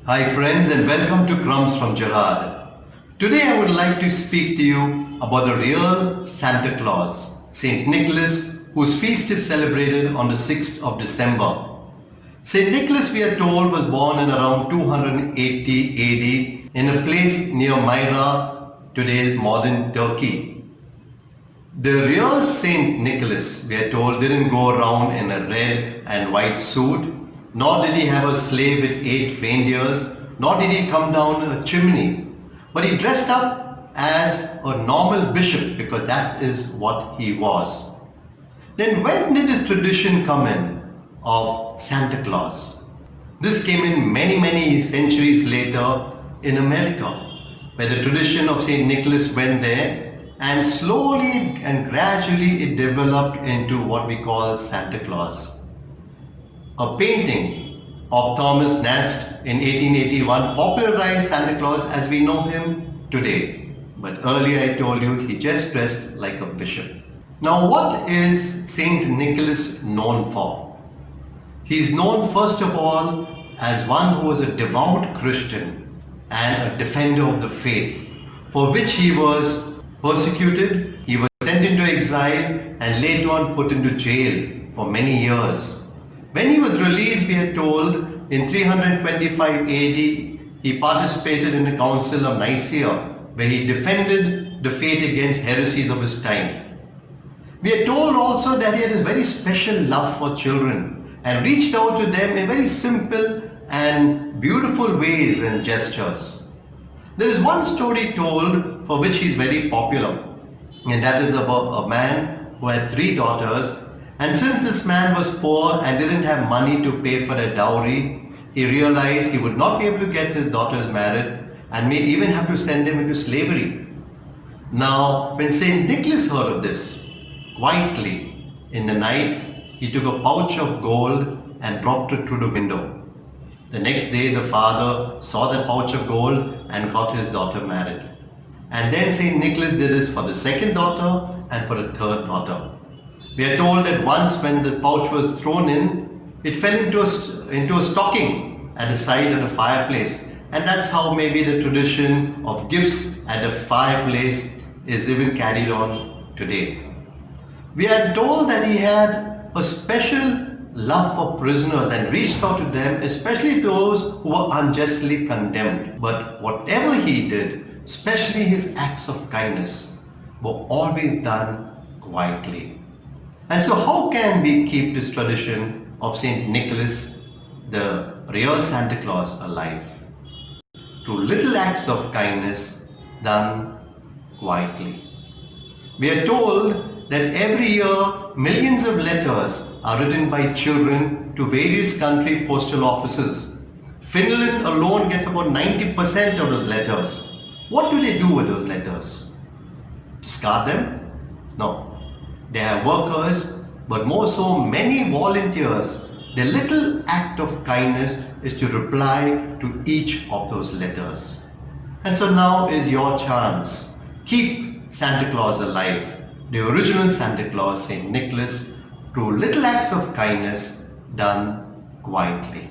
Hi friends and welcome to Crumbs from Gerard. Today I would like to speak to you about the real Santa Claus, Saint Nicholas, whose feast is celebrated on the 6th of December. Saint Nicholas, we are told, was born in around 280 AD in a place near Myra, today modern Turkey. The real Saint Nicholas, we are told, didn't go around in a red and white suit, nor did he have a sleigh with 8 reindeers, nor did he come down a chimney. But he dressed up as a normal bishop because that is what he was. Then when did this tradition come in of Santa Claus? This came in many centuries later in America, where the tradition of Saint Nicholas went there, and slowly and gradually it developed into what we call Santa Claus. A painting of Thomas Nast in 1881 popularized Santa Claus as we know him today. But earlier I told you he just dressed like a bishop. Now what is Saint Nicholas known for? He is known first of all as one who was a devout Christian and a defender of the faith, for which he was persecuted, he was sent into exile and later on put into jail for many years. When he was released, we are told, in 325 AD, he participated in the Council of Nicaea, where he defended the faith against heresies of his time. We are told also that he had a very special love for children and reached out to them in very simple and beautiful ways and gestures. There is one story told for which he is very popular, and that is about a man who had 3 daughters, and since this man was poor and didn't have money to pay for their dowry, he realized he would not be able to get his daughters married and may even have to send them into slavery. Now, when Saint Nicholas heard of this, quietly in the night, he took a pouch of gold and dropped it through the window. The next day, the father saw that pouch of gold and got his daughter married. And then Saint Nicholas did this for the second daughter and for the third daughter. We are told that once when the pouch was thrown in, it fell into a stocking at the side of the fireplace. And that's how maybe the tradition of gifts at the fireplace is even carried on today. We are told that he had a special love for prisoners and reached out to them, especially those who were unjustly condemned. But whatever he did, especially his acts of kindness, were always done quietly. And so how can we keep this tradition of Saint Nicholas, the real Santa Claus, alive? Through little acts of kindness done quietly. We are told that every year millions of letters are written by children to various country postal offices. Finland alone gets about 90% of those letters. What do they do with those letters? Discard them? No. They have workers, but more so many volunteers. Their little act of kindness is to reply to each of those letters. And so now is your chance. Keep Santa Claus alive. The original Santa Claus, Saint Nicholas, through little acts of kindness done quietly.